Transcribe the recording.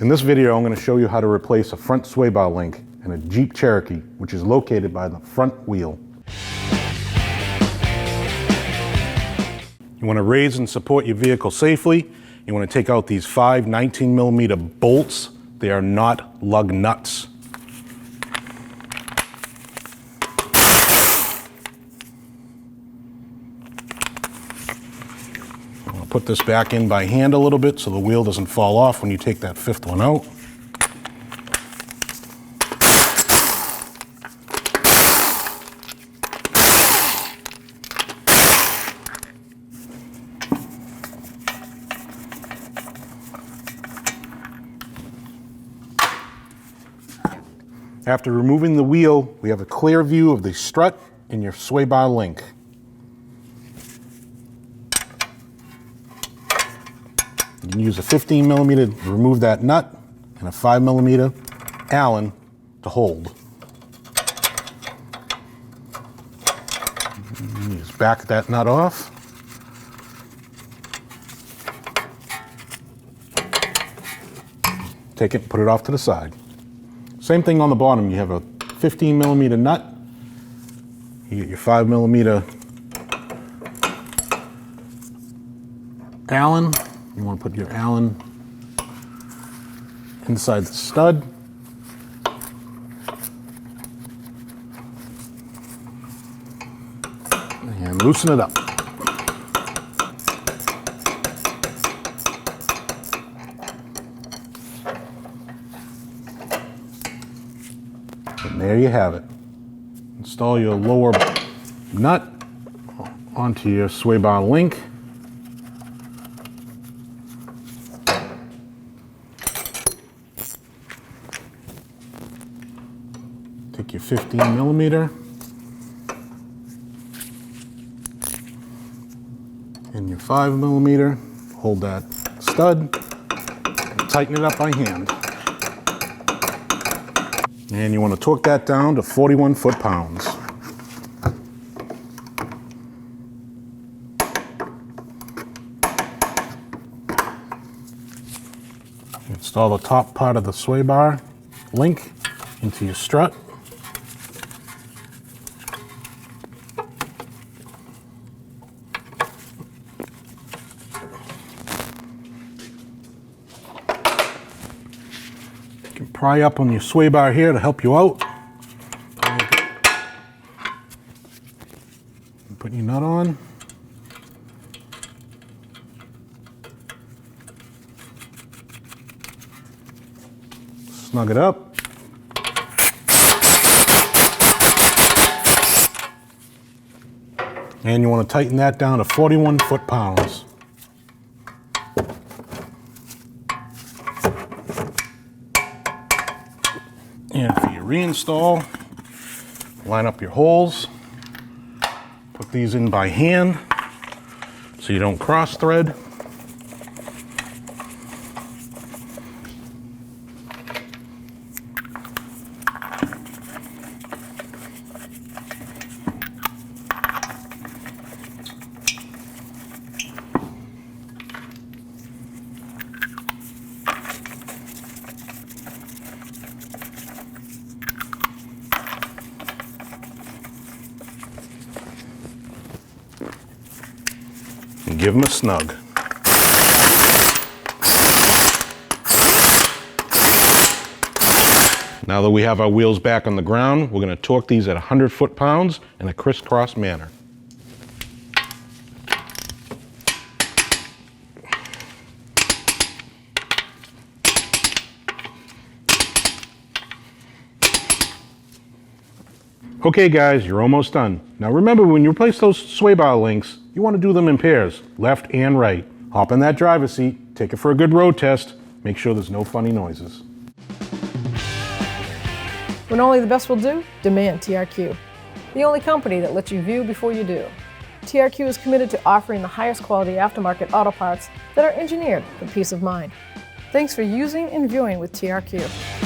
In this video, I'm going to show you how to replace a front sway bar link in a Jeep Cherokee, which is located by the front wheel. You want to raise and support your vehicle safely. You want to take out these 5 19mm bolts. They are not lug nuts. I'll put this back in by hand a little bit so the wheel doesn't fall off when you take that 5th one out. After removing the wheel, we have a clear view of the strut and your sway bar link. You can use a 15mm to remove that nut and a 5mm Allen to hold. You just back that nut off. Take it and put it off to the side. Same thing on the bottom. You have a 15mm nut. You get your 5mm Allen. You want to put your Allen inside the stud. And loosen it up. And there you have it. Install your lower nut onto your sway bar link. Take your 15mm and your 5mm, hold that stud, and tighten it up by hand. And you want to torque that down to 41 foot-pounds. Install the top part of the sway bar link into your strut. You can pry up on your sway bar here to help you out. Put your nut on. Snug it up. And you want to tighten that down to 41 foot-pounds. And for your reinstall, line up your holes. Put these in by hand so you don't cross thread. And give them a snug. Now that we have our wheels back on the ground, we're going to torque these at 100 foot-pounds in a crisscross manner. Okay guys, you're almost done. Now remember, when you replace those sway bar links, you want to do them in pairs, left and right. Hop in that driver's seat, take it for a good road test, make sure there's no funny noises. When only the best will do, demand TRQ. The only company that lets you view before you do. TRQ is committed to offering the highest quality aftermarket auto parts that are engineered for peace of mind. Thanks for using and viewing with TRQ.